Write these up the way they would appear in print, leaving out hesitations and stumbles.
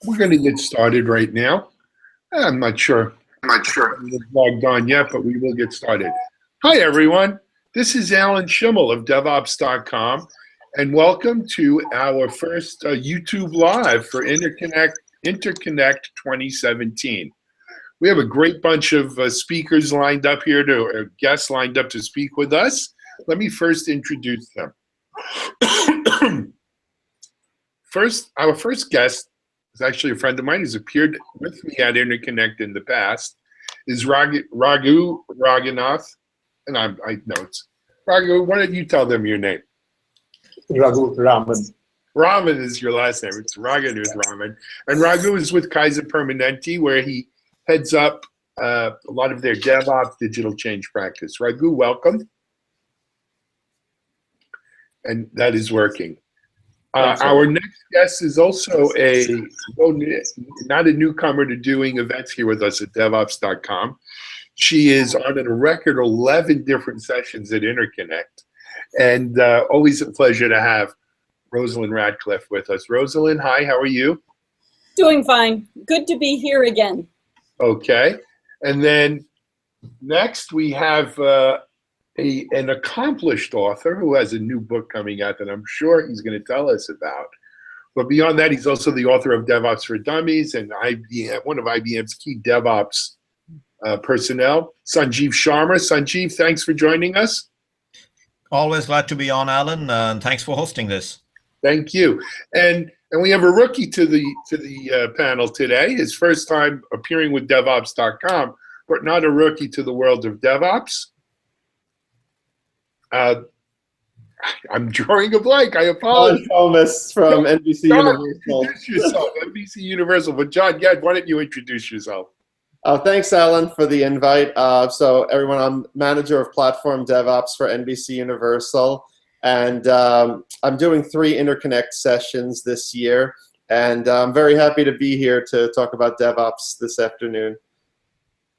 We're going to get started right now. I'm not sure. We've logged on yet, but we will get started. Hi, everyone. This is Alan Schimmel of DevOps.com, and welcome to our first YouTube Live for Interconnect 2017. We have a great bunch of speakers lined up here, guests lined up to speak with us. Let me first introduce them. Our first guest is actually a friend of mine who's appeared with me at Interconnect in the past, is Raghunath, and I know it's Raghu. Why don't you tell them your name? Raman. Raman is your last name. It's Raghunath Raman. And Raghu is with Kaiser Permanente, where he heads up a lot of their DevOps digital change practice. Raghu, welcome. And that is working. Our next guest is also not a newcomer to doing events here with us at DevOps.com. She is on a record 11 different sessions at Interconnect. And always a pleasure to have Rosalind Radcliffe with us. Rosalind, hi, how are you? Doing fine. Good to be here again. Okay. And then next we have an accomplished author who has a new book coming out that I'm sure he's going to tell us about. But beyond that, he's also the author of DevOps for Dummies and one of IBM's key DevOps personnel, Sanjeev Sharma. Sanjeev, thanks for joining us. Always glad to be on, Alan, and thanks for hosting this. Thank you. And we have a rookie to the panel today. His first time appearing with DevOps.com, but not a rookie to the world of DevOps. I'm drawing a blank. I apologize. Comas from NBCUniversal. Introduce yourself, NBCUniversal. But John, why don't you introduce yourself? Thanks, Alan, for the invite. So everyone, I'm manager of platform DevOps for NBCUniversal, and I'm doing 3 Interconnect sessions this year, and I'm very happy to be here to talk about DevOps this afternoon.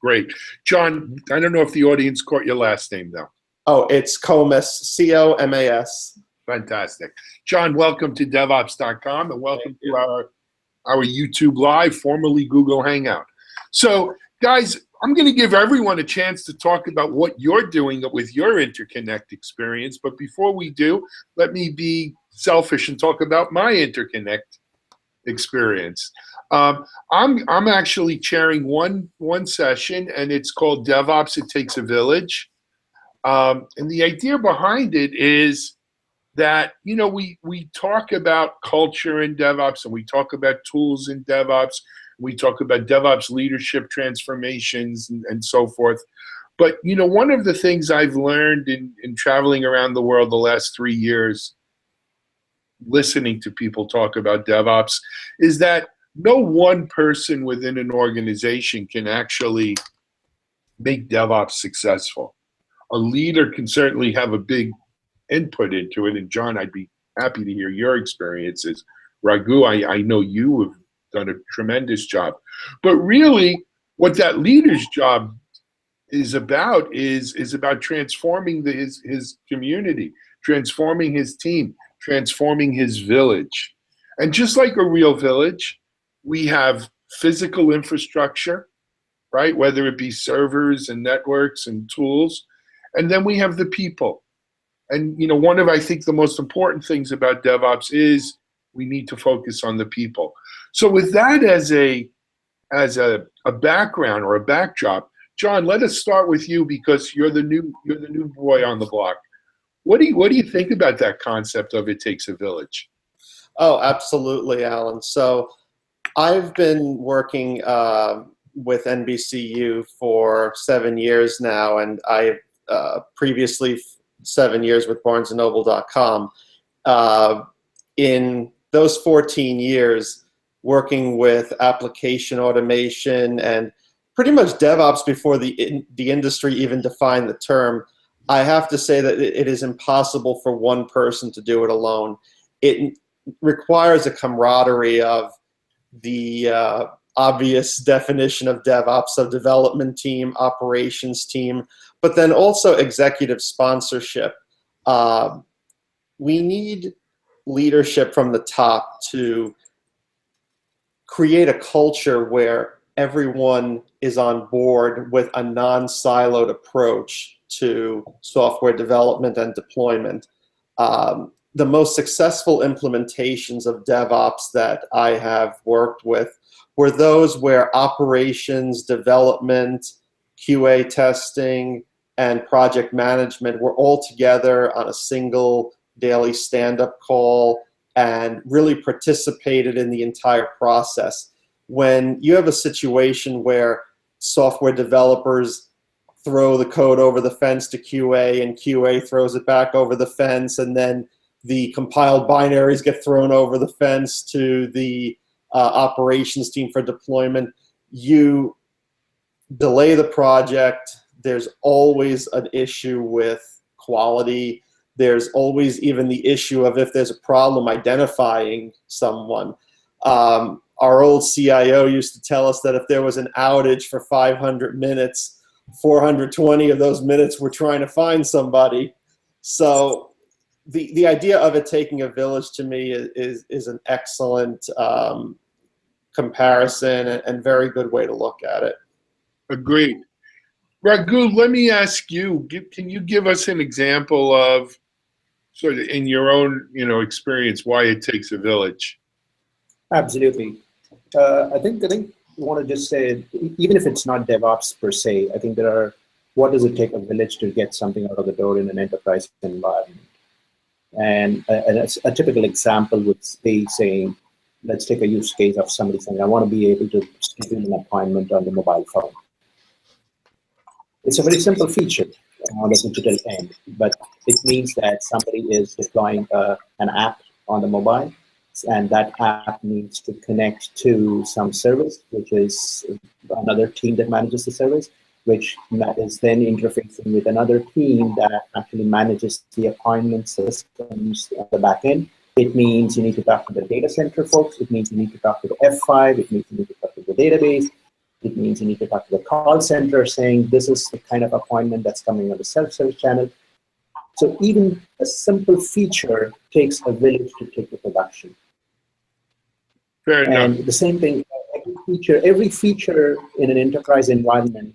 Great. John, I don't know if the audience caught your last name, though. Oh, it's Comas, C-O-M-A-S. Fantastic. John, welcome to DevOps.com, and welcome to our YouTube Live, formerly Google Hangout. So, guys, I'm going to give everyone a chance to talk about what you're doing with your Interconnect experience. But before we do, let me be selfish and talk about my Interconnect experience. I'm actually chairing one session, and it's called DevOps, It Takes a Village. And the idea behind it is that, you know, we talk about culture in DevOps, and we talk about tools in DevOps. We talk about DevOps leadership transformations and so forth. But, you know, one of the things I've learned in traveling around the world the last 3 years, listening to people talk about DevOps, is that no one person within an organization can actually make DevOps successful. A leader can certainly have a big input into it. And John, I'd be happy to hear your experiences. Raghu, I know you have done a tremendous job. But really, what that leader's job is about transforming his community, transforming his team, transforming his village. And just like a real village, we have physical infrastructure, right? Whether it be servers and networks and tools. And then we have the people. And, you know, one of, I think, the most important things about DevOps is we need to focus on the people. So with that as a background or a backdrop, John, let us start with you because you're the new boy on the block. What do you think about that concept of it takes a village? Oh, absolutely, Alan. So I've been working with NBCU for 7 years now, and I've previously 7 years with BarnesandNoble.com. In those 14 years, working with application automation and pretty much DevOps before the industry even defined the term, I have to say that it is impossible for one person to do it alone. It requires a camaraderie of the obvious definition of DevOps, so development team, operations team, but then also executive sponsorship. We need leadership from the top to create a culture where everyone is on board with a non-siloed approach to software development and deployment. The most successful implementations of DevOps that I have worked with were those where operations, development, QA testing, and project management were all together on a single daily stand-up call and really participated in the entire process. When you have a situation where software developers throw the code over the fence to QA and QA throws it back over the fence, and then the compiled binaries get thrown over the fence to the operations team for deployment, you delay the project. There's always an issue with quality. There's always even the issue of if there's a problem identifying someone. Our old CIO used to tell us that if there was an outage for 500 minutes, 420 of those minutes were trying to find somebody. So the idea of it taking a village to me is an excellent comparison and very good way to look at it. Agreed. Raghu, let me ask you, can you give us an example of, sort of in your own experience, why it takes a village? Absolutely. I think I want to just say, even if it's not DevOps per se, I think there are, what does it take a village to get something out of the door in an enterprise environment? And a typical example would be saying, let's take a use case of somebody saying, I want to be able to schedule an appointment on the mobile phone. It's a very simple feature on the digital end, but it means that somebody is deploying an app on the mobile, and that app needs to connect to some service, which is another team that manages the service, which is then interfacing with another team that actually manages the appointment systems at the back end. It means you need to talk to the data center folks. It means you need to talk to the F5. It means you need to talk to the database. It means you need to talk to the call center saying this is the kind of appointment that's coming on the self-service channel. So even a simple feature takes a village to take to production. Fair enough. And the same thing, every feature in an enterprise environment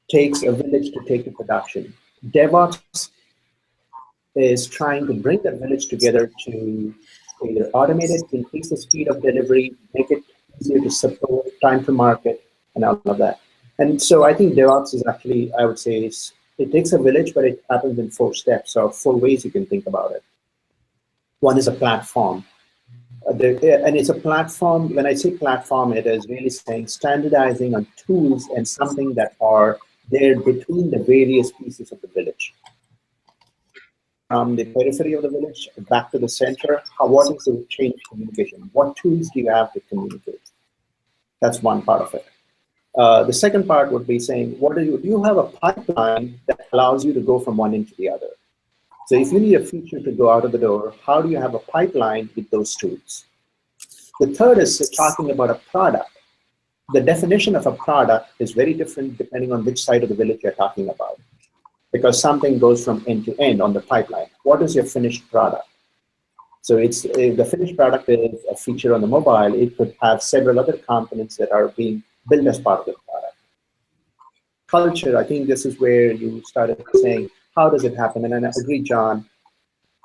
takes a village to take to production. DevOps is trying to bring that village together to either automate it, increase the speed of delivery, make it easier to support, time to market, and all of that. And so I think DevOps is actually, I would say, it takes a village, but it happens in 4 steps, or 4 ways you can think about it. One is a platform. And it's a platform. When I say platform, it is really saying standardizing on tools and something that are there between the various pieces of the village. From the periphery of the village back to the center, what is the chain of communication? What tools do you have to communicate? That's one part of it. The second part would be saying, do you have a pipeline that allows you to go from one end to the other? So if you need a feature to go out of the door, how do you have a pipeline with those tools? The third is talking about a product. The definition of a product is very different depending on which side of the village you're talking about, because something goes from end to end on the pipeline. What is your finished product? So it's the finished product is a feature on the mobile. It could have several other components that are being built as part of the product. Culture, I think this is where you started saying, how does it happen? And I agree, John,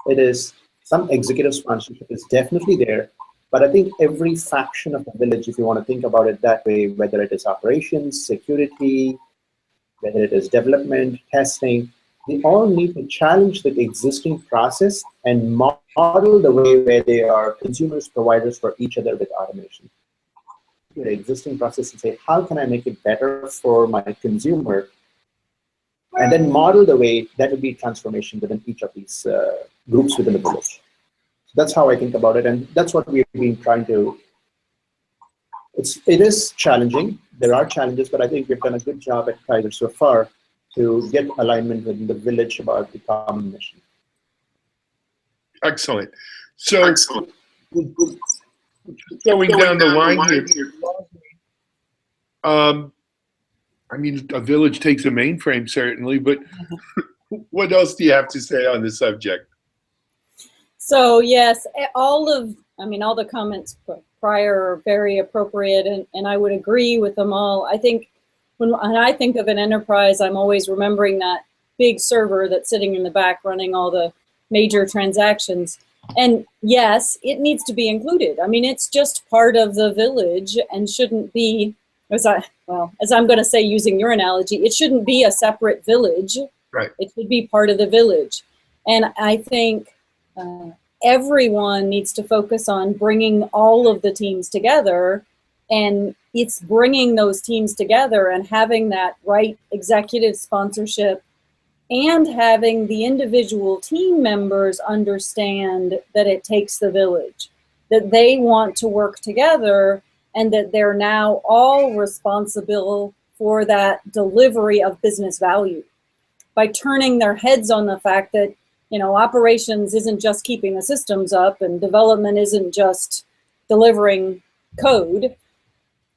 it is some executive sponsorship is definitely there, but I think every faction of the village, if you want to think about it that way, whether it is operations, security, whether it is development, testing, they all need to challenge the existing process and model the way where they are consumers, providers for each other with automation. The existing process and say, how can I make it better for my consumer? And then model the way that would be transformation within each of these groups within the village. So that's how I think about it, and that's what we've been trying to. It is challenging. There are challenges, but I think we've done a good job at Kaiser so far to get alignment within the village about the common mission. Excellent. So, going down the line here, I mean, a village takes a mainframe, certainly, but what else do you have to say on the subject? So yes, all the comments prior are very appropriate, and I would agree with them all. I think when I think of an enterprise, I'm always remembering that big server that's sitting in the back running all the major transactions. And yes, it needs to be included. I mean, it's just part of the village and shouldn't be, as I'm going to say using your analogy, it shouldn't be a separate village. Right. It should be part of the village. And I think everyone needs to focus on bringing all of the teams together, and it's bringing those teams together and having that right executive sponsorship and having the individual team members understand that it takes the village, that they want to work together, and that they're now all responsible for that delivery of business value. By turning their heads on the fact that, operations isn't just keeping the systems up and development isn't just delivering code,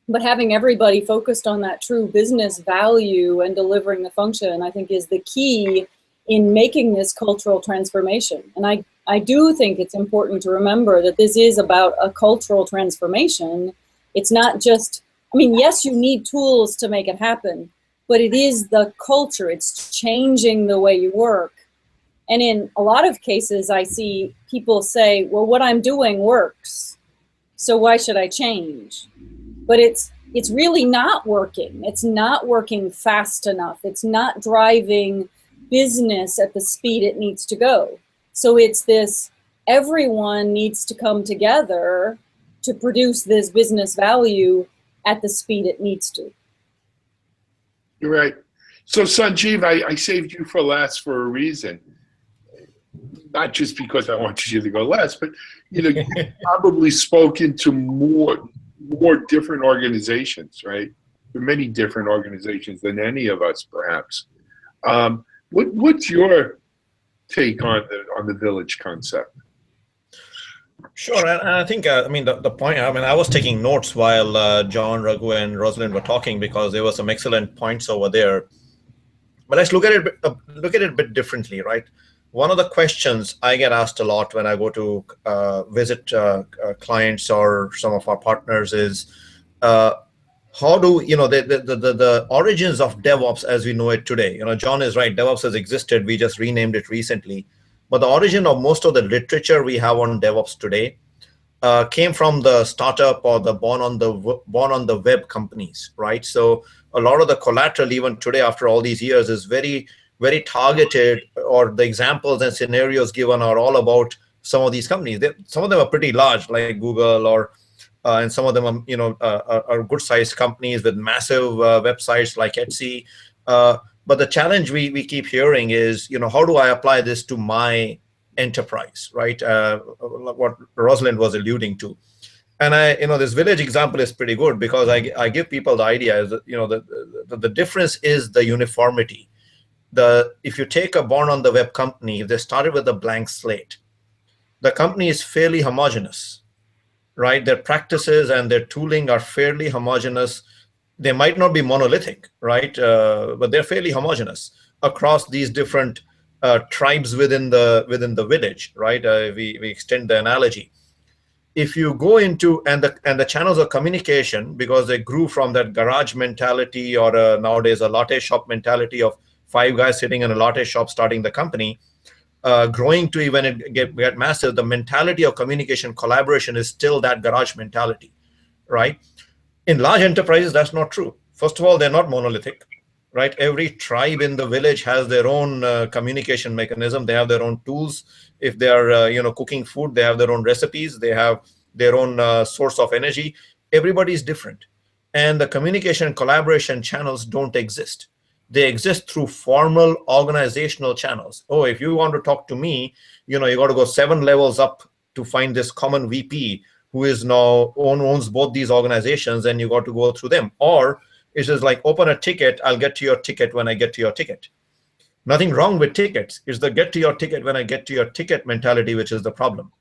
but having everybody focused on that true business value and delivering the function, I think, is the key in making this cultural transformation. And I do think it's important to remember that this is about a cultural transformation. It's not just, yes, you need tools to make it happen, but it is the culture. It's changing the way you work. And in a lot of cases, I see people say, well, what I'm doing works, so why should I change? But it's really not working. It's not working fast enough. It's not driving business at the speed it needs to go. So it's this, everyone needs to come together to produce this business value at the speed it needs to. You're right. So Sanjeev, I saved you for last for a reason. Not just because I wanted you to go last, but you've probably spoken to more different organizations, right? Many different organizations than any of us, perhaps. What's your take on the village concept? Sure, and I think the point. I was taking notes while John, Raghu, and Rosalind were talking because there were some excellent points over there. But let's look at it a bit differently, right? One of the questions I get asked a lot when I go to visit clients or some of our partners is, how do the origins of DevOps as we know it today? John is right. DevOps has existed. We just renamed it recently. But the origin of most of the literature we have on DevOps today came from the startup or the born on the web companies, right? So a lot of the collateral even today after all these years is very, very targeted, or the examples and scenarios given are all about some of these companies. Some of them are pretty large, like Google, and some of them are good-sized companies with massive websites like Etsy. But the challenge we keep hearing is, how do I apply this to my enterprise, right? What Rosalind was alluding to. And this village example is pretty good because I give people the idea is that, the difference is the uniformity. If you take a born on the web company, if they started with a blank slate, the company is fairly homogeneous, right? Their practices and their tooling are fairly homogeneous. They might not be monolithic, right? But they're fairly homogeneous across these different tribes within the village, right? We extend the analogy. If you go into and the channels of communication, because they grew from that garage mentality or nowadays a latte shop mentality of 5 guys sitting in a latte shop starting the company, growing to even it get massive, the mentality of communication collaboration is still that garage mentality, right? In large enterprises, that's not true. First of all, they're not monolithic, right? Every tribe in the village has their own communication mechanism. They have their own tools. If they are, cooking food, they have their own recipes. They have their own source of energy. Everybody's different. And the communication collaboration channels don't exist. They exist through formal organizational channels. Oh, if you want to talk to me, you got to go 7 levels up to find this common VP who is now owns both these organizations, and you got to go through them. Or it's just like open a ticket, I'll get to your ticket when I get to your ticket. Nothing wrong with tickets. It's the get to your ticket when I get to your ticket mentality, which is the problem.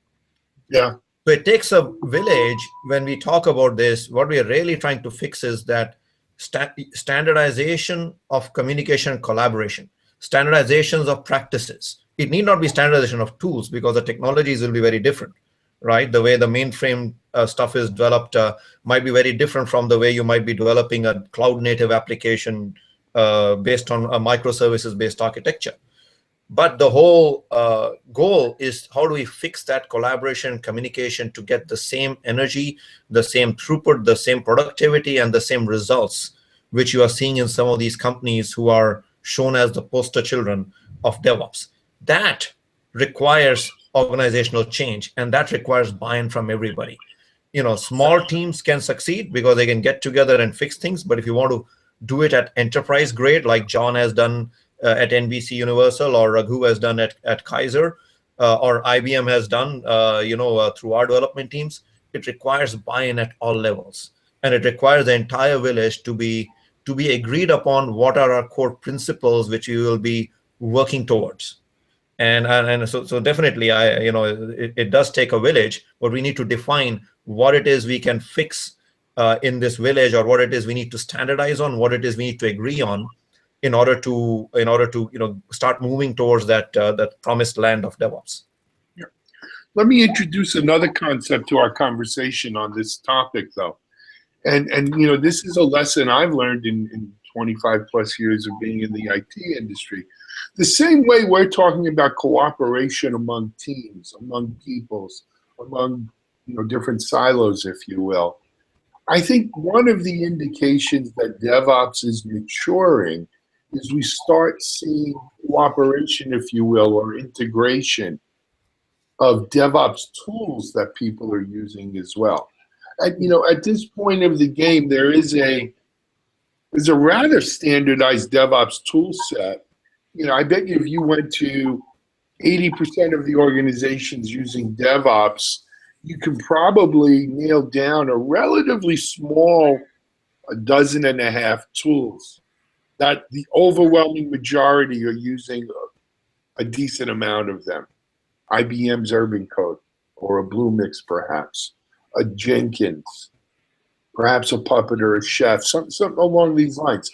Yeah. So it takes a village. When we talk about this, what we are really trying to fix is that standardization of communication and collaboration, standardizations of practices. It need not be standardization of tools because the technologies will be very different, right? The way the mainframe stuff is developed might be very different from the way you might be developing a cloud-native application based on a microservices-based architecture. But the whole goal is how do we fix that collaboration, communication to get the same energy, the same throughput, the same productivity, and the same results, which you are seeing in some of these companies who are shown as the poster children of DevOps. That requires organizational change, and that requires buy-in from everybody. Small teams can succeed because they can get together and fix things, but if you want to do it at enterprise grade, like John has done at NBCUniversal, or Raghu has done at Kaiser, or IBM has done through our development teams, it requires buy-in at all levels. And it requires the entire village to be agreed upon what are our core principles which we will be working towards. And so definitely, it does take a village, but we need to define what it is we can fix in this village, or what it is we need to standardize on, what it is we need to agree on, in order to start moving towards that promised land of DevOps. Yeah. Let me introduce another concept to our conversation on this topic, though, and this is a lesson I've learned in 25 plus years of being in the IT industry. The same way we're talking about cooperation among teams, among peoples, among different silos, if you will. I think one of the indications that DevOps is maturing is we start seeing cooperation, if you will, or integration of DevOps tools that people are using as well. At this point of the game, there's a rather standardized DevOps tool set. I bet you if you went to 80% of the organizations using DevOps, you can probably nail down a relatively small 12.5 tools that the overwhelming majority are using a decent amount of them. IBM's Urban Code, or a Bluemix perhaps, a Jenkins, perhaps a Puppet or a Chef, something along these lines.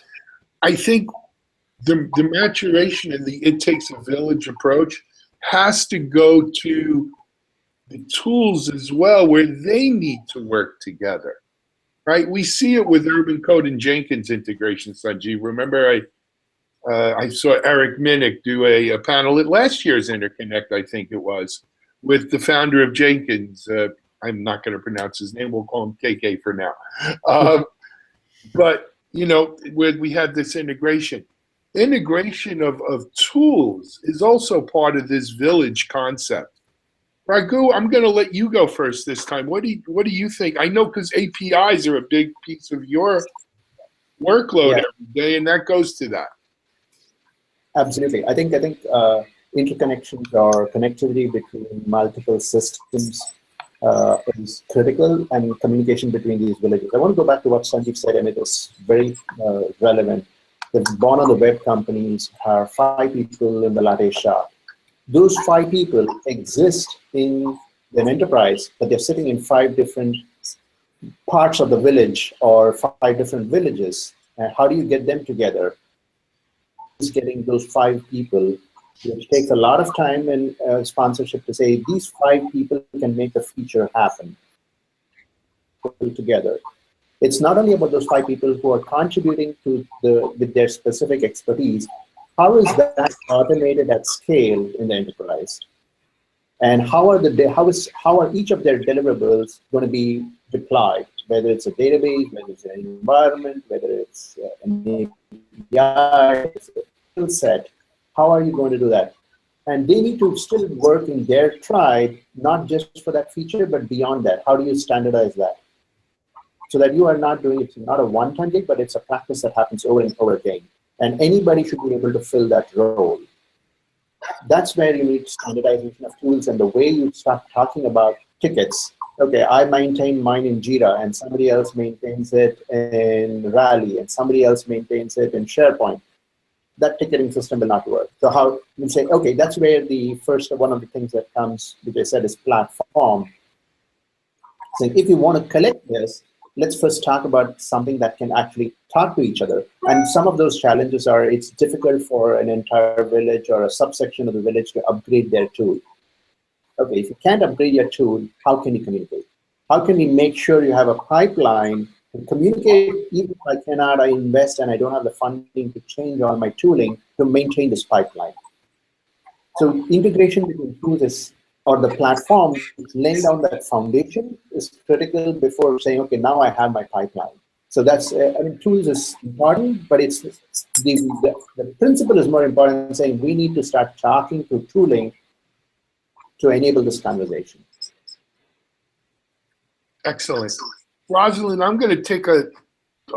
I think the maturation and the it takes a village approach has to go to the tools as well, where they need to work together, right? We see it with Urban Code and Jenkins integration, Sanjeev. Remember, I saw Eric Minnick do a panel at last year's Interconnect, I think it was, with the founder of Jenkins. I'm not going to pronounce his name. We'll call him KK for now. But, where we have this integration. Integration of tools is also part of this village concept. Raghu, I'm going to let you go first this time. What do you think? I know because APIs are a big piece of your workload every day, and that goes to that. Absolutely. I think interconnections or connectivity between multiple systems is critical, and communication between these villages. I want to go back to what Sanjeev said, and it was very relevant. The born on the web companies are 5 people in the latte shop. Those 5 people exist in an enterprise, but they're sitting in 5 different parts of the village or 5 different villages. And how do you get them together? It's getting those 5 people, which takes a lot of time and sponsorship to say these 5 people can make a feature happen together. It's not only about those 5 people who are contributing to with their specific expertise. How is that automated at scale in the enterprise? And how are each of their deliverables going to be deployed? Whether it's a database, whether it's an environment, whether it's an API, it's a skill set. How are you going to do that? And they need to still work in their tribe, not just for that feature, but beyond that. How do you standardize that? So that you are not doing it's not a one-time gig, but it's a practice that happens over and over again. And anybody should be able to fill that role. That's where you need standardization of tools, and the way you start talking about tickets. Okay, I maintain mine in Jira, and somebody else maintains it in Rally, and somebody else maintains it in SharePoint. That ticketing system will not work. So how you say, okay, that's where the first one of the things that comes, which I said, is platform. So if you want to collect this, let's first talk about something that can actually talk to each other. And some of those challenges are, it's difficult for an entire village or a subsection of the village to upgrade their tool. okay, if you can't upgrade your tool, how can you communicate? How can you make sure you have a pipeline to communicate? Even if I cannot, I invest and I don't have the funding to change all my tooling to maintain this pipeline. So integration between tools or the platform, laying down that foundation is critical before saying, okay, now I have my pipeline. So that's, I mean, tools is important, but it's the principle is more important than saying we need to start talking to tooling to enable this conversation. Excellent. Rosalind, I'm going to take a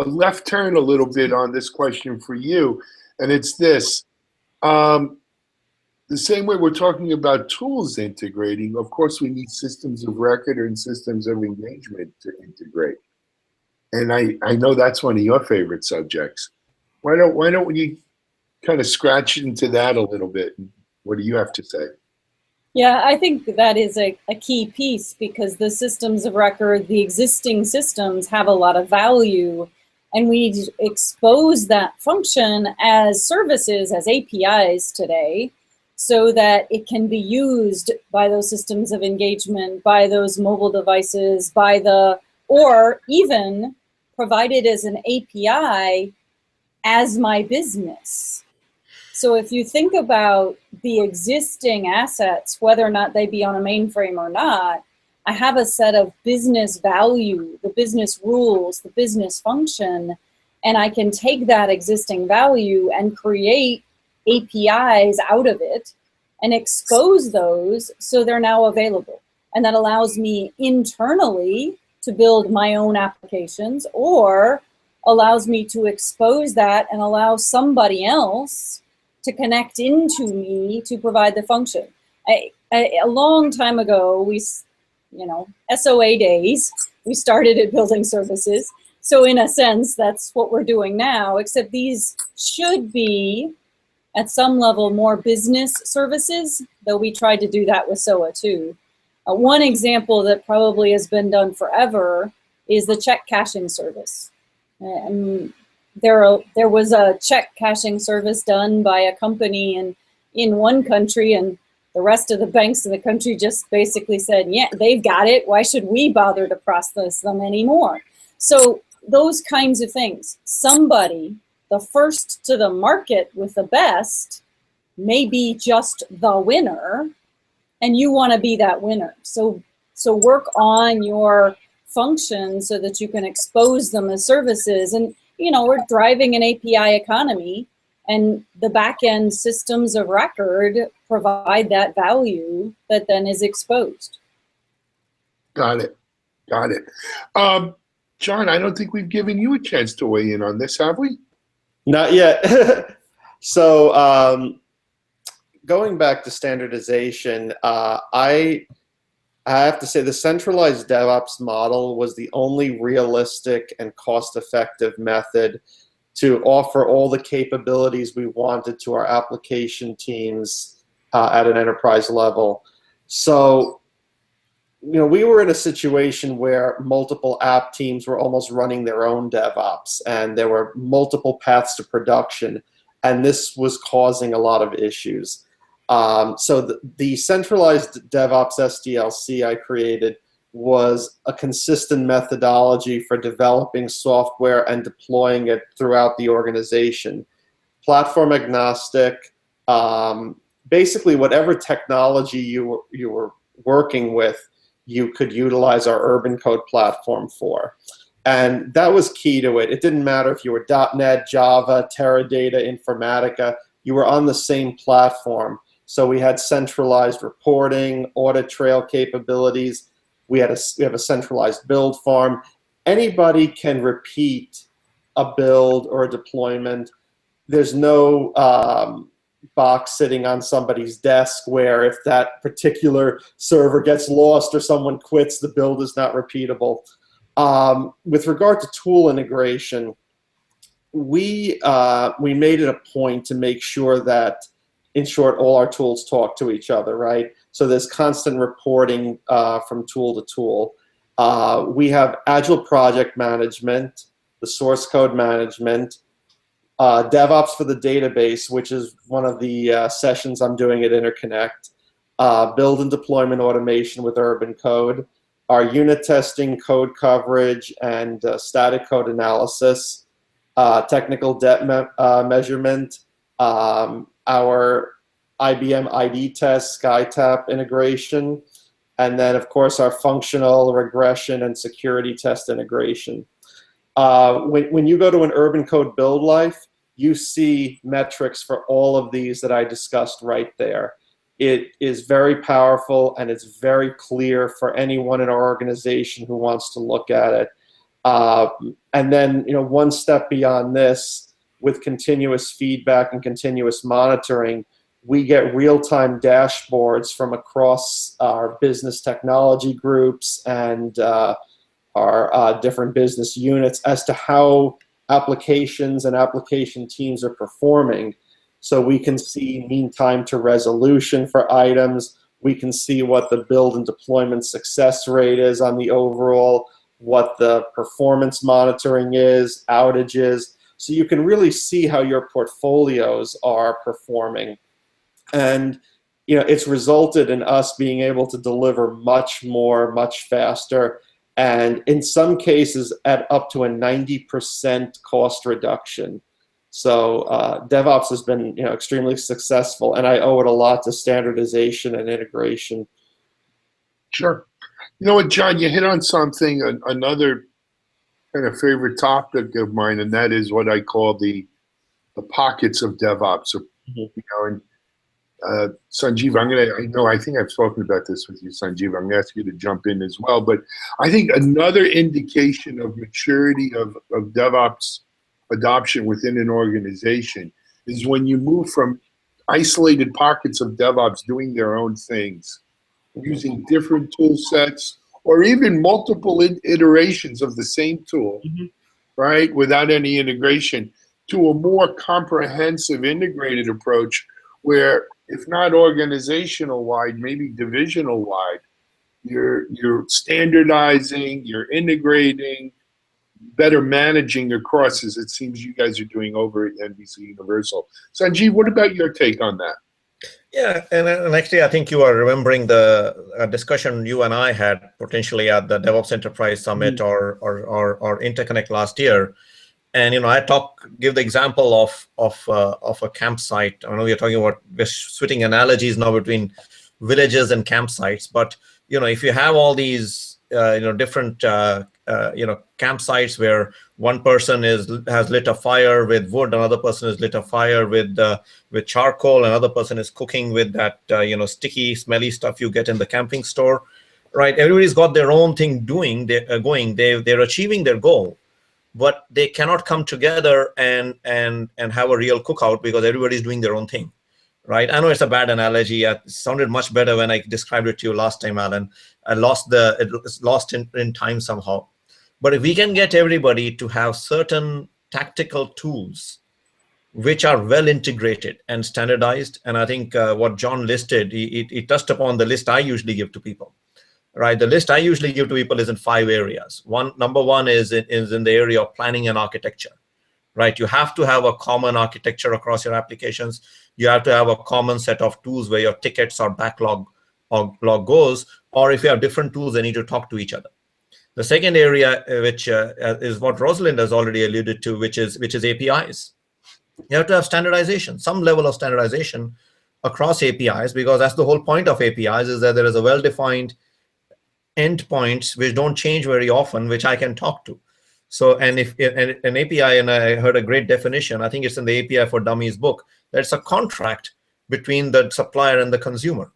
left turn a little bit on this question for you, and it's this. The same way we're talking about tools integrating, of course we need systems of record and systems of engagement to integrate. And I know that's one of your favorite subjects. Why don't you kind of scratch into that a little bit? What do you have to say? Yeah, I think that is a key piece, because the systems of record, the existing systems, have a lot of value, and we need to expose that function as services, as APIs today, so that it can be used by those systems of engagement, by those mobile devices, or even provided as an API as my business. So if you think about the existing assets, whether or not they be on a mainframe or not, I have a set of business value, the business rules, the business function, and I can take that existing value and create APIs out of it and expose those so they're now available. And that allows me internally to build my own applications, or allows me to expose that and allow somebody else to connect into me to provide the function. A long time ago, SOA days, we started at building services. So in a sense, that's what we're doing now, except these should be, at some level, more business services, though we tried to do that with SOA too. One example that probably has been done forever is the check cashing service. There was a check cashing service done by a company in one country, and the rest of the banks in the country just basically said, yeah, they've got it. Why should we bother to process them anymore? So those kinds of things. Somebody, the first to the market with the best, may be just the winner, and you want to be that winner. So work on your functions so that you can expose them as services. And we're driving an API economy, and the back-end systems of record provide that value that then is exposed. Got it. John, I don't think we've given you a chance to weigh in on this, have we? Not yet. So going back to standardization, I have to say the centralized DevOps model was the only realistic and cost-effective method to offer all the capabilities we wanted to our application teams at an enterprise level. So, we were in a situation where multiple app teams were almost running their own DevOps, and there were multiple paths to production, and this was causing a lot of issues. So the centralized DevOps SDLC I created was a consistent methodology for developing software and deploying it throughout the organization. Platform agnostic, basically whatever technology you were working with, you could utilize our Urban Code platform for. And that was key to it. It didn't matter if you were .NET, Java, Teradata, Informatica, you were on the same platform. So we had centralized reporting, audit trail capabilities. We have a centralized build farm. Anybody can repeat a build or a deployment. There's no box sitting on somebody's desk where if that particular server gets lost or someone quits, the build is not repeatable. With regard to tool integration, we made it a point to make sure that, in short, all our tools talk to each other, right? So there's constant reporting from tool to tool. We have agile project management, the source code management, DevOps for the database, which is one of the sessions I'm doing at Interconnect. build and deployment automation with urban code, our unit testing, code coverage, and static code analysis, technical debt measurement, our IBM ID test, SkyTap integration, and then, of course, our functional regression and security test integration. When you go to an urban code build life, you see metrics for all of these that I discussed right there. It is very powerful, and it's very clear for anyone in our organization who wants to look at it. And then, one step beyond this, with continuous feedback and continuous monitoring, we get real-time dashboards from across our business technology groups and our different business units as to how applications and application teams are performing. So we can see mean time to resolution for items. We can see what the build and deployment success rate is on the overall, what the performance monitoring is, outages. So you can really see how your portfolios are performing. And it's resulted in us being able to deliver much more, much faster, and in some cases at up to a 90% cost reduction. So DevOps has been extremely successful, and I owe it a lot to standardization and integration. Sure. You know what, John, you hit on something, another kind of favorite topic of mine, and that is what I call the pockets of DevOps. And Sanjeev, I think I've spoken about this with you, Sanjeev. I'm going to ask you to jump in as well. But I think another indication of maturity of DevOps adoption within an organization is when you move from isolated pockets of DevOps doing their own things, using different tool sets, or even multiple iterations of the same tool, right, without any integration, to a more comprehensive integrated approach where, if not organizational wide, maybe divisional wide, you're standardizing, you're integrating, better managing across, as it seems you guys are doing over at NBCUniversal. Sanjeev, what about your take on that? Yeah, and actually, I think you are remembering the discussion you and I had potentially at the DevOps Enterprise Summit or Interconnect last year. And I give the example of a campsite. I know we're talking about, we're switching analogies now between villages and campsites. But if you have all these different campsites where one person has lit a fire with wood, another person has lit a fire with charcoal, another person is cooking with that sticky, smelly stuff you get in the camping store, right? Everybody's got their own thing they're achieving their goal. But they cannot come together and have a real cookout because everybody's doing their own thing, right? I know it's a bad analogy. It sounded much better when I described it to you last time, Alan. It's lost in time somehow. But if we can get everybody to have certain tactical tools which are well integrated and standardized, and I think what John listed, he touched upon the list I usually give to people. Right, the list I usually give to people is in 5 areas. Number one is in the area of planning and architecture. Right, you have to have a common architecture across your applications. You have to have a common set of tools where your tickets or backlog or log goes, or if you have different tools, they need to talk to each other. The second area, which is what Rosalind has already alluded to, which is APIs. You have to have standardization, some level of standardization across APIs, because that's the whole point of APIs, is that there is a well-defined endpoints which don't change very often, which I can talk to. So, and if an API, and I heard a great definition, I think it's in the API for Dummies book, that's a contract between the supplier and the consumer.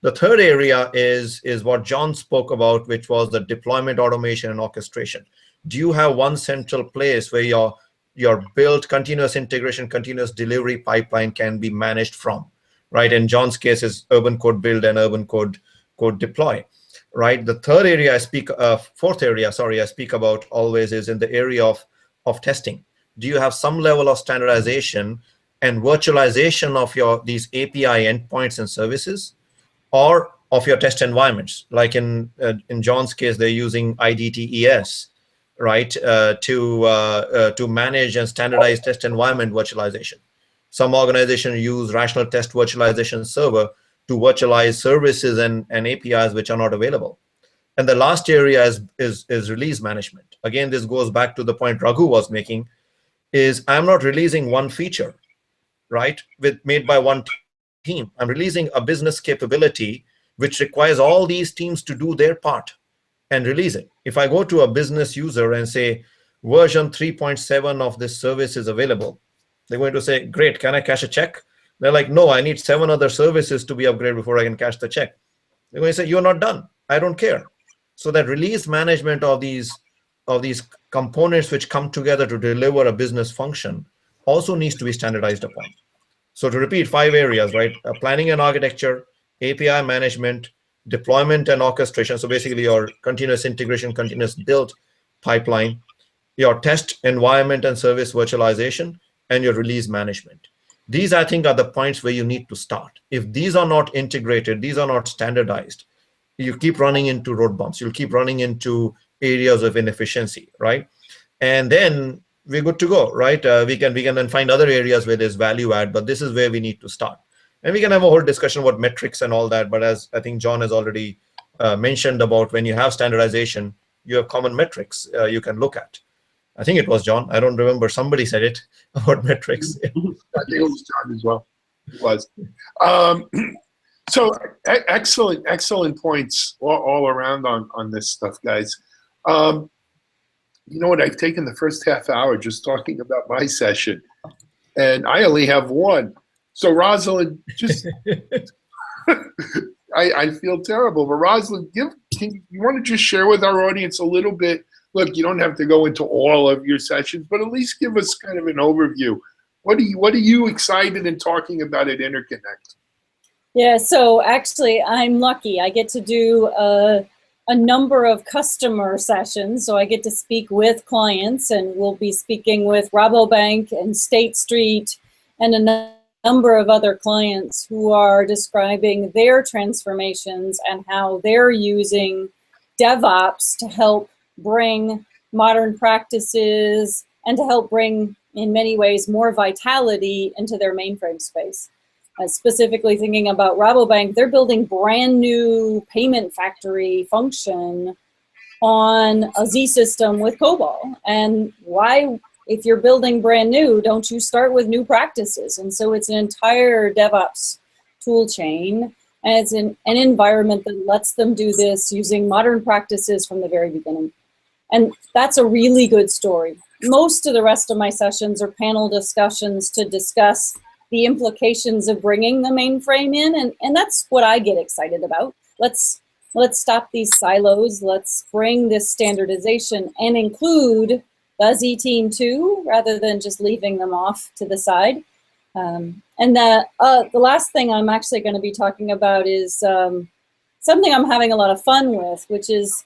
The third area is what John spoke about, which was the deployment, automation, and orchestration. Do you have one central place where your build, continuous integration, continuous delivery pipeline can be managed from, right? In John's case is urban code build and urban code deploy. Right. The fourth area I speak about always is in the area of testing. Do you have some level of standardization and virtualization of these API endpoints and services, or of your test environments? Like in John's case, they're using IDTES, right, to manage and standardize test environment virtualization. Some organizations use Rational Test Virtualization Server to virtualize services and APIs which are not available. And the last area is release management. Again, this goes back to the point Raghu was making, is I'm not releasing one feature, right, made by one team. I'm releasing a business capability which requires all these teams to do their part and release it. If I go to a business user and say, version 3.7 of this service is available, they're going to say, great, can I cash a check? They're like, no, I need 7 other services to be upgraded before I can cash the check. They're going to say, you're not done. I don't care. So that release management of these components which come together to deliver a business function also needs to be standardized upon. So to repeat, 5 areas, right? Planning and architecture, API management, deployment and orchestration. So basically your continuous integration, continuous build pipeline, your test environment and service virtualization, and your release management. These, I think, are the points where you need to start. If these are not integrated, these are not standardized, you keep running into road bumps. You'll keep running into areas of inefficiency, right? And then we're good to go, right? We can then find other areas where there's value add, but this is where we need to start. And we can have a whole discussion about metrics and all that, but as I think John has already mentioned about when you have standardization, you have common metrics you can look at. I think it was John. I don't remember. Somebody said it about metrics. I think it was John as well. It was. So excellent points all around on this stuff, guys. You know what? I've taken the first half hour just talking about my session, and I only have one. So Rosalind, just I feel terrible, but Rosalind, you want to just share with our audience a little bit? Look, you don't have to go into all of your sessions, but at least give us kind of an overview. What are you excited in talking about at Interconnect? Yeah, so actually I'm lucky. I get to do a number of customer sessions. So I get to speak with clients, and we'll be speaking with Rabobank and State Street and a number of other clients who are describing their transformations and how they're using DevOps to help bring modern practices and to help bring, in many ways, more vitality into their mainframe space. Specifically thinking about Rabobank, they're building brand new payment factory function on a Z system with COBOL. And why, if you're building brand new, don't you start with new practices? And so it's an entire DevOps tool chain, and it's an environment that lets them do this using modern practices from the very beginning. And that's a really good story. Most of the rest of my sessions are panel discussions to discuss the implications of bringing the mainframe in, and that's what I get excited about. Let's stop these silos. Let's bring this standardization and include the Z team too, rather than just leaving them off to the side. And the last thing I'm actually going to be talking about is something I'm having a lot of fun with, which is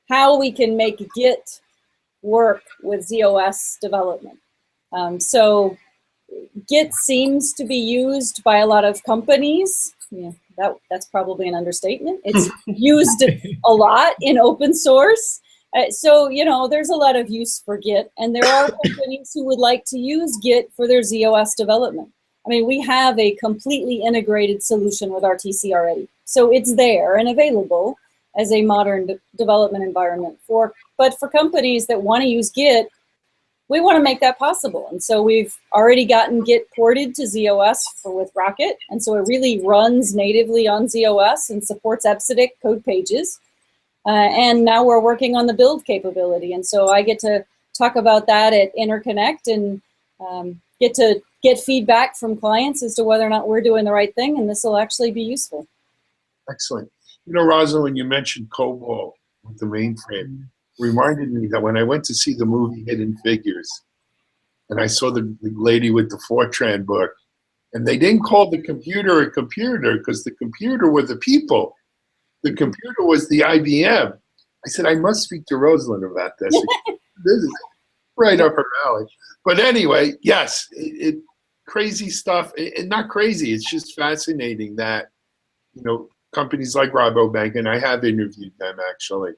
how we can make Git work with ZOS development. So Git seems to be used by a lot of companies. Yeah, that's probably an understatement. It's used a lot in open source. So, you know, there's a lot of use for Git, and there are companies who would like to use Git for their ZOS development. I mean, we have a completely integrated solution with RTC already. So it's there and available as a modern development environment. But for companies that want to use Git, we want to make that possible. And so we've already gotten Git ported to ZOS with Rocket. And so it really runs natively on ZOS and supports EBCDIC code pages. And now we're working on the build capability. And so I get to talk about that at Interconnect and get to get feedback from clients as to whether or not we're doing the right thing, and this will actually be useful. Excellent. You know, Rosalind, when you mentioned COBOL with the mainframe, reminded me that when I went to see the movie Hidden Figures, and I saw the lady with the Fortran book, and they didn't call the computer a computer because the computer were the people. The computer was the IBM. I said, I must speak to Rosalind about this. This is right up her alley. But anyway, yes, crazy stuff. And not crazy, it's just fascinating that, you know, companies like Rabobank, and I have interviewed them actually,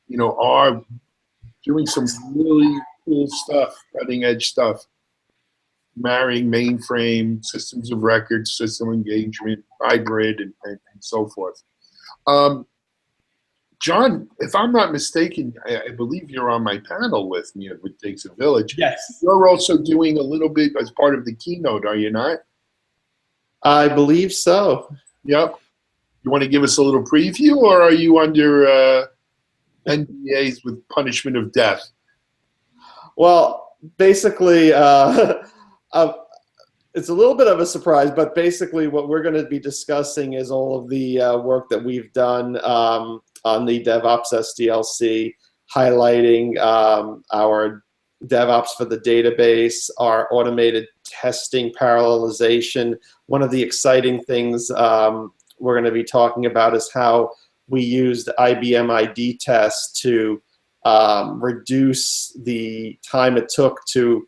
you know, are doing some really cool stuff, cutting edge stuff. marrying mainframe, systems of record, system engagement, hybrid, and so forth. John, if I'm not mistaken, I believe you're on my panel with me at It Takes a Village. Yes. You're also doing a little bit as part of the keynote, are you not? I believe so. Yep. You want to give us a little preview, or are you under NDAs with punishment of death? Well, basically, it's a little bit of a surprise, but basically what we're going to be discussing is all of the work that we've done on the DevOps SDLC, highlighting our DevOps for the database, our automated testing parallelization. One of the exciting things we're going to be talking about is how we used IBM ID tests to reduce the time it took to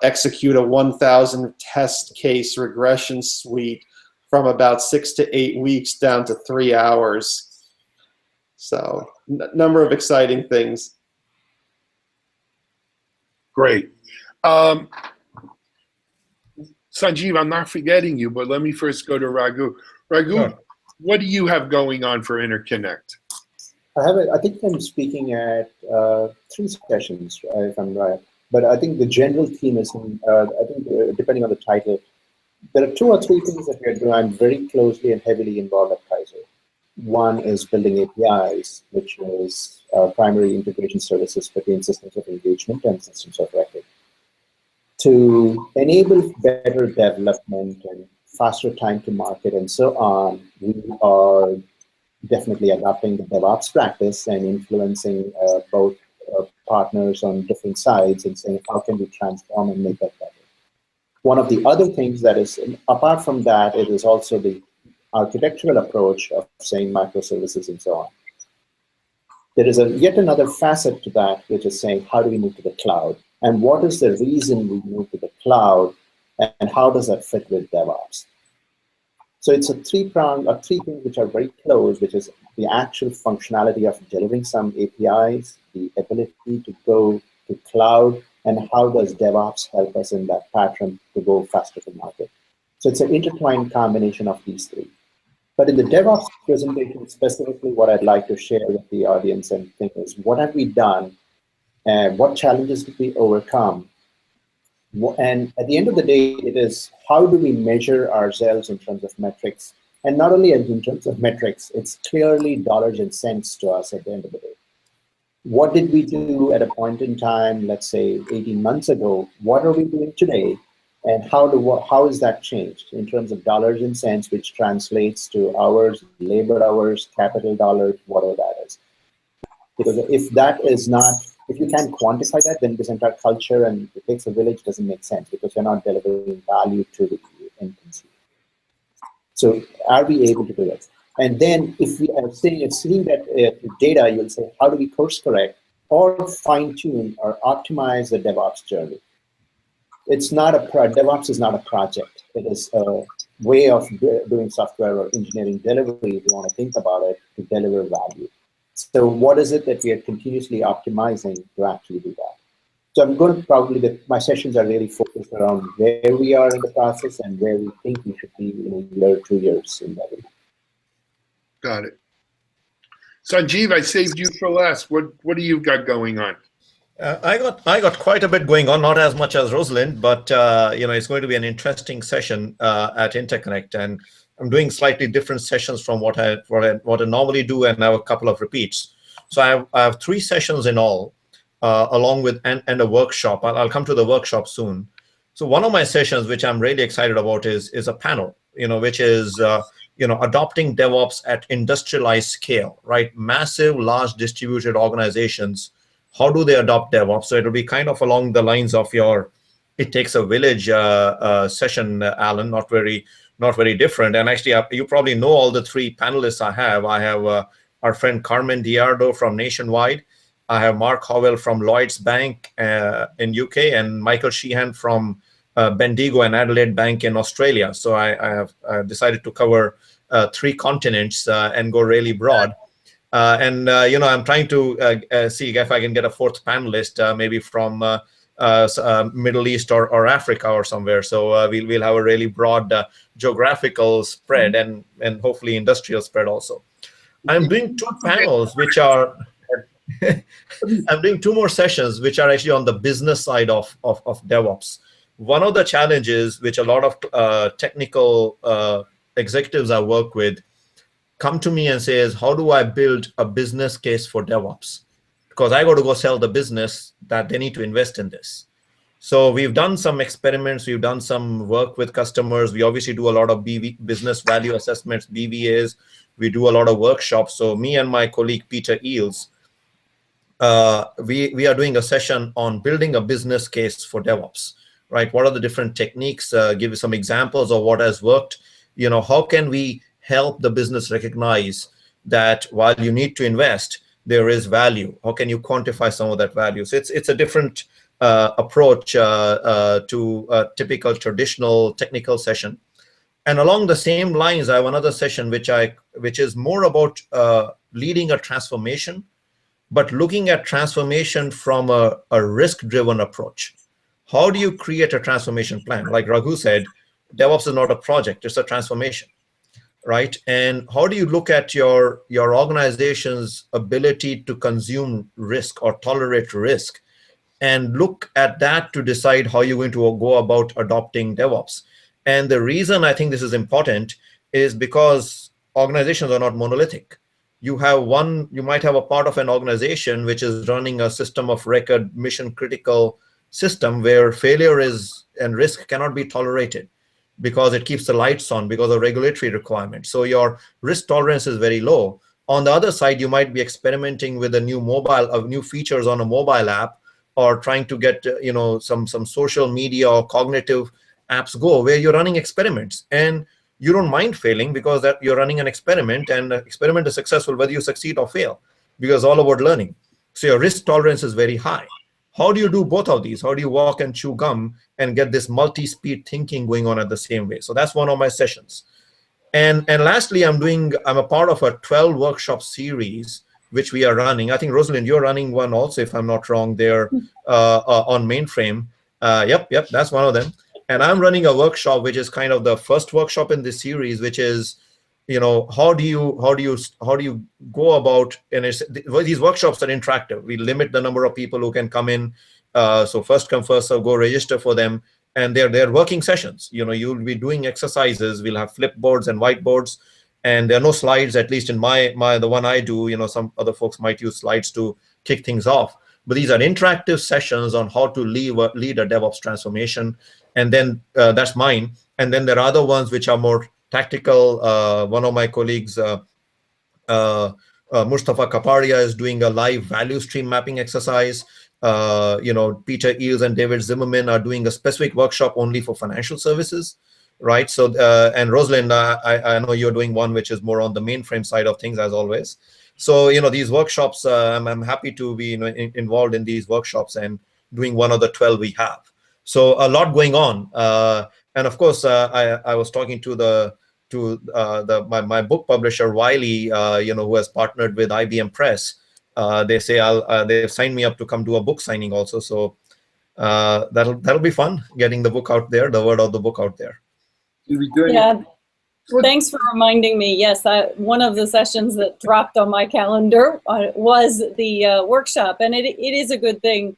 execute a 1,000 test case regression suite from about 6 to 8 weeks down to 3 hours. So, number of exciting things. Great. Sanjeev, I'm not forgetting you, but let me first go to Raghu. Raghu, Sure. What do you have going on for Interconnect? I think I'm speaking at 3 sessions, if I'm right. But I think the general theme is, depending on the title, there are 2 or 3 things that we are doing. I'm very closely and heavily involved at Kaiser. One is building APIs, which is primary integration services between systems of engagement and systems of record. To enable better development and faster time to market and so on, we are definitely adopting the DevOps practice and influencing both partners on different sides and saying, how can we transform and make that better? One of the other things that is, apart from that, it is also the architectural approach of saying microservices and so on. There is yet another facet to that, which is saying, how do we move to the cloud? And what is the reason we move to the cloud? And how does that fit with DevOps? So it's a 3-pronged, or 3 things which are very close, which is the actual functionality of delivering some APIs, the ability to go to cloud, and how does DevOps help us in that pattern to go faster to market? So it's an intertwined combination of these 3. But in the DevOps presentation, specifically what I'd like to share with the audience and think is, what have we done? And what challenges did we overcome? And at the end of the day, it is how do we measure ourselves in terms of metrics? And not only in terms of metrics, it's clearly dollars and cents to us at the end of the day. What did we do at a point in time, let's say 18 months ago? What are we doing today? And how is that changed in terms of dollars and cents, which translates to hours, labor hours, capital dollars, whatever that is. Because if that is not, if you can't quantify that, then this entire culture and It Takes a Village doesn't make sense because you're not delivering value to the end consumer. So are we able to do it? And then if we are seeing that data, you'll say, how do we course correct or fine tune or optimize the DevOps journey? It's not DevOps is not a project. It is a way of doing software or engineering delivery, if you want to think about it, to deliver value. So what is it that we are continuously optimizing to actually do that? So I'm going to probably, my sessions are really focused around where we are in the process and where we think we should be in a year or 2 years in that. Got it. Sanjeev, I saved you for last. What do you got going on? I got quite a bit going on, not as much as Rosalind, but it's going to be an interesting session at Interconnect, and I'm doing slightly different sessions from what I normally do, and I have a couple of repeats. So I have 3 sessions in all, along with and a workshop. I'll come to the workshop soon. So one of my sessions, which I'm really excited about, is a panel, which is adopting DevOps at industrialized scale, right? Massive, large distributed organizations. How do they adopt DevOps? So it'll be kind of along the lines of your It Takes a Village session, Alan, not very different. And actually, you probably know all the 3 panelists I have. I have our friend Carmen Diardo from Nationwide. I have Mark Howell from Lloyds Bank in UK, and Michael Sheehan from Bendigo and Adelaide Bank in Australia. So I have decided to cover 3 continents and go really broad. I'm trying to see if I can get a 4th panelist, maybe from Middle East or Africa or somewhere. So we'll have a really broad geographical spread and hopefully industrial spread also. I'm doing 2 panels which are I'm doing 2 more sessions which are actually on the business side of DevOps. One of the challenges which a lot of technical executives I work with come to me and says, how do I build a business case for DevOps? Because I got to go sell the business that they need to invest in this. So we've done some experiments. We've done some work with customers. We obviously do a lot of business value assessments, BVAs. We do a lot of workshops. So me and my colleague, Peter Eels, we are doing a session on building a business case for DevOps, right? What are the different techniques? Give you some examples of what has worked. How can we help the business recognize that while you need to invest, there is value? How can you quantify some of that value? So it's a different approach to a typical traditional technical session. And along the same lines, I have another session which is more about leading a transformation, but looking at transformation from a risk-driven approach. How do you create a transformation plan? Like Raghu said, DevOps is not a project, it's a transformation, right? And how do you look at your organization's ability to consume risk or tolerate risk, and look at that to decide how you're going to go about adopting DevOps? And the reason I think this is important is because organizations are not monolithic. You might have a part of an organization which is running a system of record, mission critical system where failure and risk cannot be tolerated because it keeps the lights on because of regulatory requirements. So your risk tolerance is very low. On the other side, you might be experimenting with new features on a mobile app, or trying to get some social media or cognitive apps where you're running experiments and you don't mind failing because that you're running an experiment, and the experiment is successful whether you succeed or fail because it's all about learning. So your risk tolerance is very high. How do you do both of these? How do you walk and chew gum and get this multi-speed thinking going on at the same way? So that's one of my sessions. And lastly, I'm a part of a 12 workshop series which we are running. I think, Rosalind, you're running one also, if I'm not wrong, there on mainframe. Yep, that's one of them. And I'm running a workshop which is kind of the first workshop in this series, which is, how do you go about, and these workshops are interactive. We limit the number of people who can come in. So first come, first serve, go register for them. And they're working sessions. You'll be doing exercises. We'll have flipboards and whiteboards, and there are no slides, at least in the one I do. Some other folks might use slides to kick things off. But these are interactive sessions on how to lead a DevOps transformation. And then that's mine. And then there are other ones which are more tactical. One of my colleagues, Mustafa Kaparia, is doing a live value stream mapping exercise. Peter Eels and David Zimmerman are doing a specific workshop only for financial services, right? So, and Rosalind, I know you're doing one which is more on the mainframe side of things, as always. So, these workshops, I'm happy to be involved in these workshops and doing one of the 12 we have. So a lot going on. And of course, I was talking to my book publisher, Wiley, who has partnered with IBM Press. They say they've signed me up to come do a book signing also. So that'll be fun, getting the book out there, the word of the book out there. Yeah. Thanks for reminding me. Yes, one of the sessions that dropped on my calendar was the workshop, and it is a good thing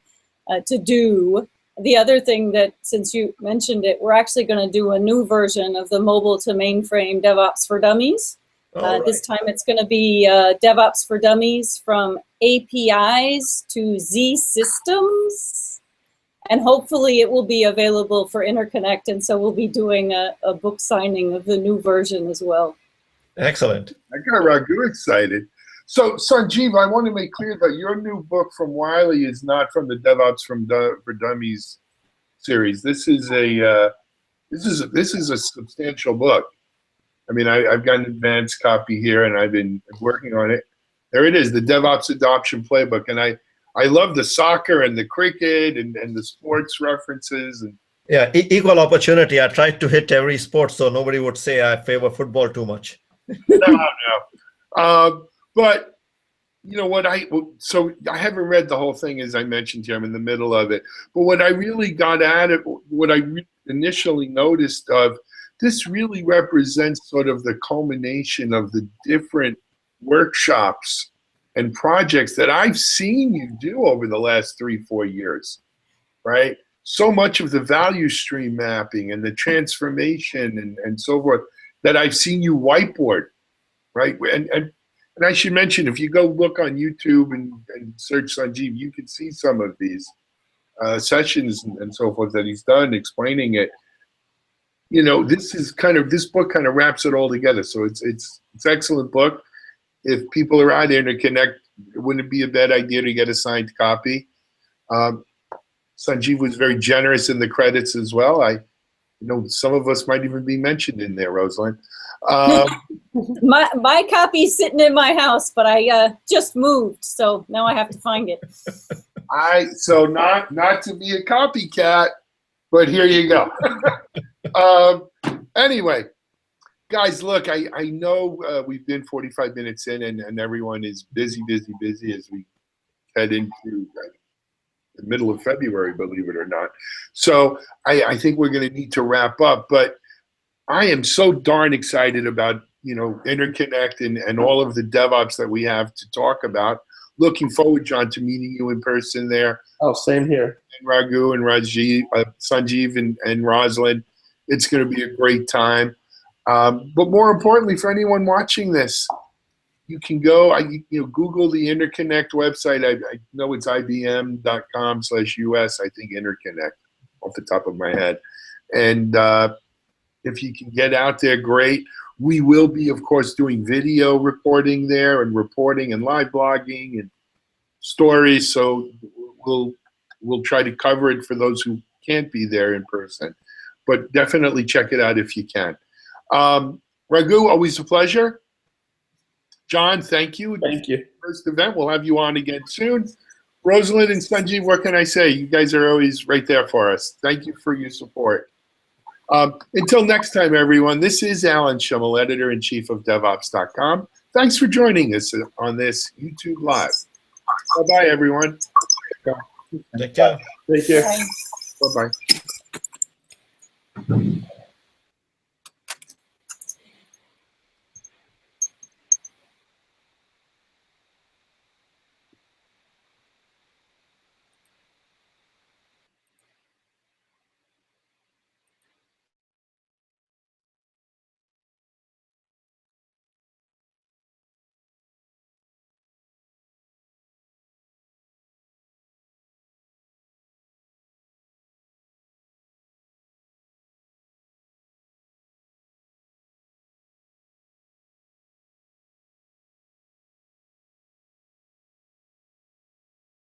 to do. The other thing that, since you mentioned it, we're actually going to do a new version of the mobile to mainframe DevOps for Dummies. Right. This time it's going to be DevOps for Dummies from APIs to Z systems. And hopefully it will be available for Interconnect. And so we'll be doing a book signing of the new version as well. Excellent. I got Raghu excited. So Sanjeev, I want to make clear that your new book from Wiley is not from the DevOps for Dummies series. This is a substantial book. I mean, I've got an advanced copy here, and I've been working on it. There it is, the DevOps Adoption Playbook. And I love the soccer and the cricket and the sports references. And yeah, equal opportunity. I tried to hit every sport so nobody would say I favor football too much. No. But you know what so I haven't read the whole thing, as I mentioned to you. I'm in the middle of it. But what I really got at it, what I initially noticed of, this really represents sort of the culmination of the different workshops and projects that I've seen you do over the last 3-4 years, right? So much of the value stream mapping and the transformation and so forth that I've seen you whiteboard, right? And I should mention, if you go look on YouTube and search Sanjeev, you can see some of these sessions and so forth that he's done explaining it. You know, this book kind of wraps it all together. So it's an excellent book. If people are on Interconnect, it wouldn't be a bad idea to get a signed copy. Sanjeev was very generous in the credits as well. Some of us might even be mentioned in there, Rosalind. My copy's sitting in my house, but I just moved, so now I have to find it. So not to be a copycat, but here you go. Anyway, guys, look, I know we've been 45 minutes in, and everyone is busy as we head into the middle of February, believe it or not. So I think we're going to need to wrap up, but I am so darn excited about, Interconnect and all of the DevOps that we have to talk about. Looking forward, John, to meeting you in person there. Oh, same here. And Raghu and Sanjeev and Rosalind. It's going to be a great time. But more importantly, for anyone watching this, you can go, Google the Interconnect website. I know it's ibm.com/US, I think, Interconnect, off the top of my head. And if you can get out there, great. We will be, of course, doing video recording there and reporting and live blogging and stories. So we'll try to cover it for those who can't be there in person. But definitely check it out if you can. Raghu, always a pleasure. John, thank you. Thank you. First event, we'll have you on again soon. Rosalind and Sanjeev, what can I say? You guys are always right there for us. Thank you for your support. Until next time, everyone, this is Alan Schimmel, Editor-in-Chief of DevOps.com. Thanks for joining us on this YouTube Live. Bye-bye, everyone. Take care. Take care. Bye. Bye-bye.